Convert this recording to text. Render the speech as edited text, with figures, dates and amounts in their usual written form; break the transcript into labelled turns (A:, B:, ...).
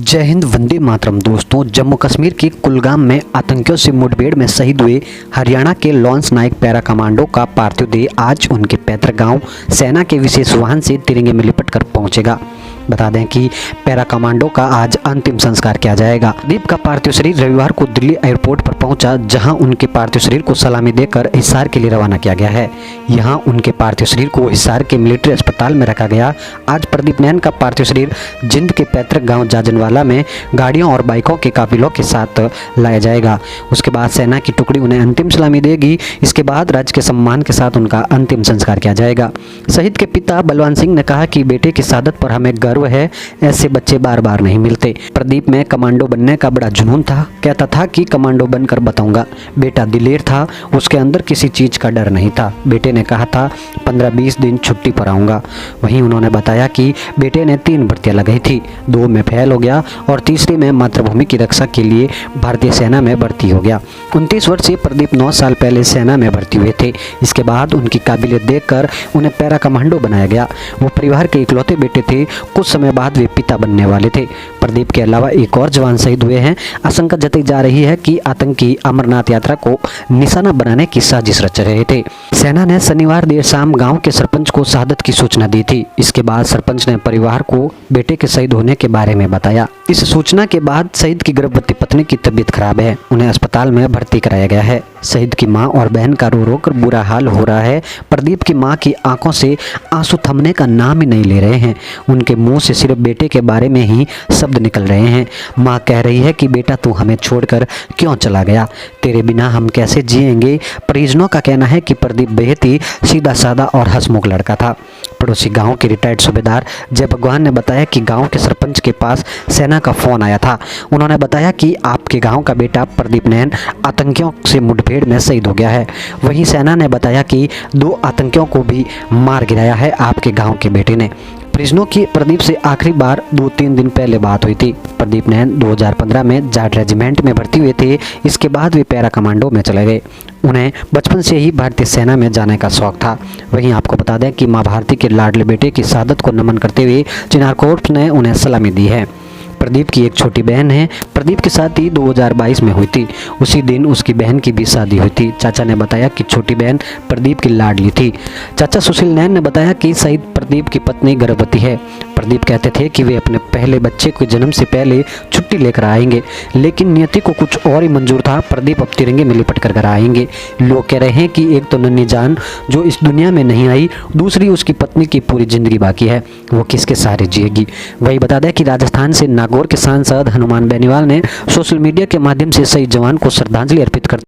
A: जय हिंद, वंदे मातरम। दोस्तों, जम्मू कश्मीर के कुलगाम में आतंकियों से मुठभेड़ में शहीद हुए हरियाणा के लॉन्स नाइक पैरा कमांडो का पार्थिव देह आज उनके पैतृक गांव सेना के विशेष वाहन से तिरंगे में लिपटकर पहुंचेगा। बता दें कि पैरा कमांडो का आज अंतिम संस्कार किया जाएगा। दीप का पार्थिव शरीर रविवार को दिल्ली एयरपोर्ट पर पहुंचा, जहां उनके पार्थिव शरीर को सलामी देकर हिसार के लिए रवाना किया गया है। यहां उनके पार्थिव शरीर को हिसार के मिलिट्री अस्पताल में रखा गया। आज प्रदीप नैन का पार्थिव शरीर जिंद के पैतृक गांव जाजनवाला में गाड़ियों और बाइकों के काफिलों के साथ लाया जाएगा। उसके बाद सेना की टुकड़ी उन्हें अंतिम सलामी देगी। इसके बाद राज्य के सम्मान के साथ उनका अंतिम संस्कार किया जाएगा। शहीद के पिता बलवान सिंह ने कहा कि बेटे की शहादत पर हमें गर्व है, ऐसे बच्चे बार बार नहीं मिलते। प्रदीप में कमांडो बनने का बड़ा जुनून था। कहता था कि कमांडो बनकर बताऊंगा। बेटा दिलेर था, उसके अंदर किसी चीज का डर नहीं था। बेटे ने कहा था 15-20 दिन छुट्टी पर आऊंगा। वहीं उन्होंने बताया कि बेटे ने 3 भर्तियां लगाई थी, 2 में फेल हो गया और तीसरी में मातृभूमि की रक्षा के लिए भारतीय सेना में भर्ती हो गया। 29 वर्षीय प्रदीप 9 साल पहले सेना में भर्ती हुए थे। इसके बाद उनकी काबिलियत देखकर उन्हें पैरा कमांडो बनाया गया। वो परिवार के इकलौते बेटे थे। कुछ समय बाद वे पिता बनने वाले थे। प्रदीप के अलावा एक और जवान शहीद हुए हैं। आशंका जताई जा रही है कि आतंकी अमरनाथ यात्रा को निशाना बनाने की साजिश रच रहे थे। सेना ने शनिवार देर शाम गांव के सरपंच को शहादत की सूचना दी थी। इसके बाद सरपंच ने परिवार को बेटे के शहीद होने के बारे में बताया। इस सूचना के बाद शहीद की गर्भवती पत्नी की तबीयत खराब है, उन्हें अस्पताल में भर्ती कराया गया है। शहीद की मां और बहन का रो रो कर बुरा हाल हो रहा है। प्रदीप की मां की आंखों से आंसू थमने का नाम ही नहीं ले रहे हैं। उनके मुंह से सिर्फ बेटे के बारे में ही शब्द निकल रहे हैं। मां कह रही है कि बेटा तू हमें छोड़कर क्यों चला गया, तेरे बिना हम कैसे जिएंगे। परिजनों का कहना है कि प्रदीप बेहद ही सीधा साधा और हंसमुख लड़का था। पड़ोसी गांव के रिटायर्ड सूबेदार जय भगवान ने बताया कि गांव के सरपंच के पास सेना का फोन आया था। उन्होंने बताया कि आपके गांव का बेटा प्रदीप नैन आतंकियों से मुठभेड़ में शहीद हो गया है। वहीं सेना ने बताया कि 2 आतंकियों को भी मार गिराया है आपके गांव के बेटे ने। परिजनों की प्रदीप से आखिरी बार 2-3 दिन पहले बात हुई थी। प्रदीप नैन 2015 में जाट रेजिमेंट में भर्ती हुए थे। इसके बाद वे पैरा कमांडो में चले गए। उन्हें बचपन से ही भारतीय सेना में जाने का शौक था। वहीं आपको बता दें कि मां भारती के लाडले बेटे की शहादत को नमन करते हुए चिनार कोर्ट ने उन्हें सलामी दी है। प्रदीप की एक छोटी बहन है। प्रदीप की शादी 2022 में हुई थी। उसी दिन उसकी बहन की भी शादी हुई थी। चाचा ने बताया कि छोटी बहन प्रदीप की लाडली थी। चाचा सुशील नैन ने बताया कि शहीद प्रदीप की पत्नी गर्भवती है। प्रदीप कहते थे कि वे अपने पहले बच्चे के जन्म से पहले छुट्टी लेकर आएंगे, लेकिन नियति को कुछ और ही मंजूर था। प्रदीप अब तिरंगे में लिपट कर घर आएंगे। लोग कह रहे हैं कि एक तो नन्ही जान जो इस दुनिया में नहीं आई, दूसरी उसकी पत्नी की पूरी जिंदगी बाकी है, वो किसके सहारे जिएगी। वही बता दें कि राजस्थान से नागौर के सांसद हनुमान बेनीवाल ने सोशल मीडिया के माध्यम से शहीद जवान को श्रद्धांजलि अर्पित कर